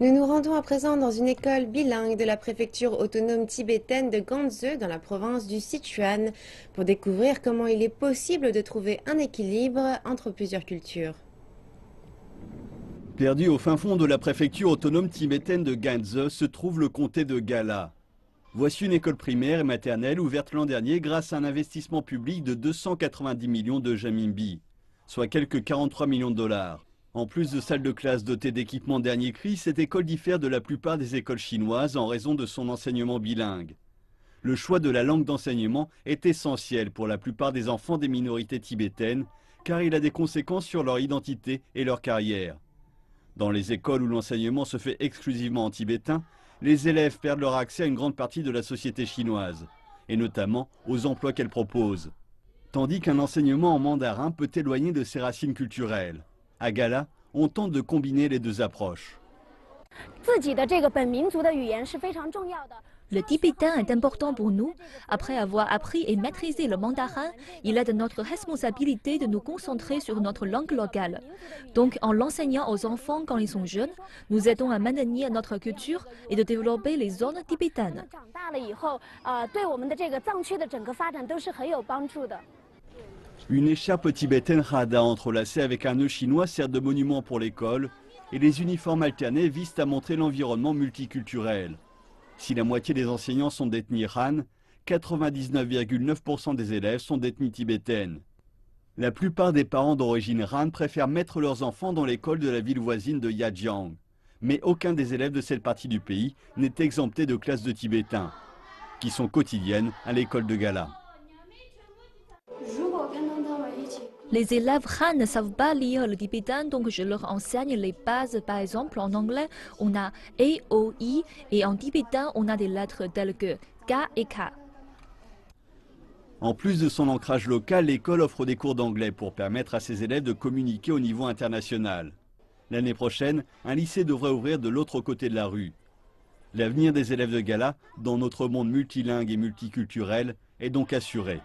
Nous nous rendons à présent dans une école bilingue de la préfecture autonome tibétaine de Ganzhou dans la province du Sichuan pour découvrir comment il est possible de trouver un équilibre entre plusieurs cultures. Perdu au fin fond de la préfecture autonome tibétaine de Ganzhou se trouve le comté de Gala. Voici une école primaire et maternelle ouverte l'an dernier grâce à un investissement public de 290 millions de renminbi, soit quelques 43 millions de dollars. En plus de salles de classe dotées d'équipements dernier cri, cette école diffère de la plupart des écoles chinoises en raison de son enseignement bilingue. Le choix de la langue d'enseignement est essentiel pour la plupart des enfants des minorités tibétaines, car il a des conséquences sur leur identité et leur carrière. Dans les écoles où l'enseignement se fait exclusivement en tibétain, les élèves perdent leur accès à une grande partie de la société chinoise, et notamment aux emplois qu'elle propose. Tandis qu'un enseignement en mandarin peut éloigner de ses racines culturelles. À Gala, on tente de combiner les deux approches. Le tibétain est important pour nous. Après avoir appris et maîtrisé le mandarin, il est de notre responsabilité de nous concentrer sur notre langue locale. Donc, en l'enseignant aux enfants quand ils sont jeunes, nous aidons à maintenir notre culture et de développer les zones tibétaines. Une écharpe tibétaine rada entrelacée avec un nœud chinois sert de monument pour l'école, et les uniformes alternés visent à montrer l'environnement multiculturel. Si la moitié des enseignants sont d'ethnie Han, 99,9% des élèves sont d'ethnie tibétaine. La plupart des parents d'origine Han préfèrent mettre leurs enfants dans l'école de la ville voisine de Yajiang. Mais aucun des élèves de cette partie du pays n'est exempté de classes de tibétains, qui sont quotidiennes à l'école de Gala. Les élèves Han ne savent pas lire le tibétain, donc je leur enseigne les bases. Par exemple, en anglais, on a A, O, I, et en tibétain, on a des lettres telles que K et K. En plus de son ancrage local, l'école offre des cours d'anglais pour permettre à ses élèves de communiquer au niveau international. L'année prochaine, un lycée devrait ouvrir de l'autre côté de la rue. L'avenir des élèves de Gala, dans notre monde multilingue et multiculturel, est donc assuré.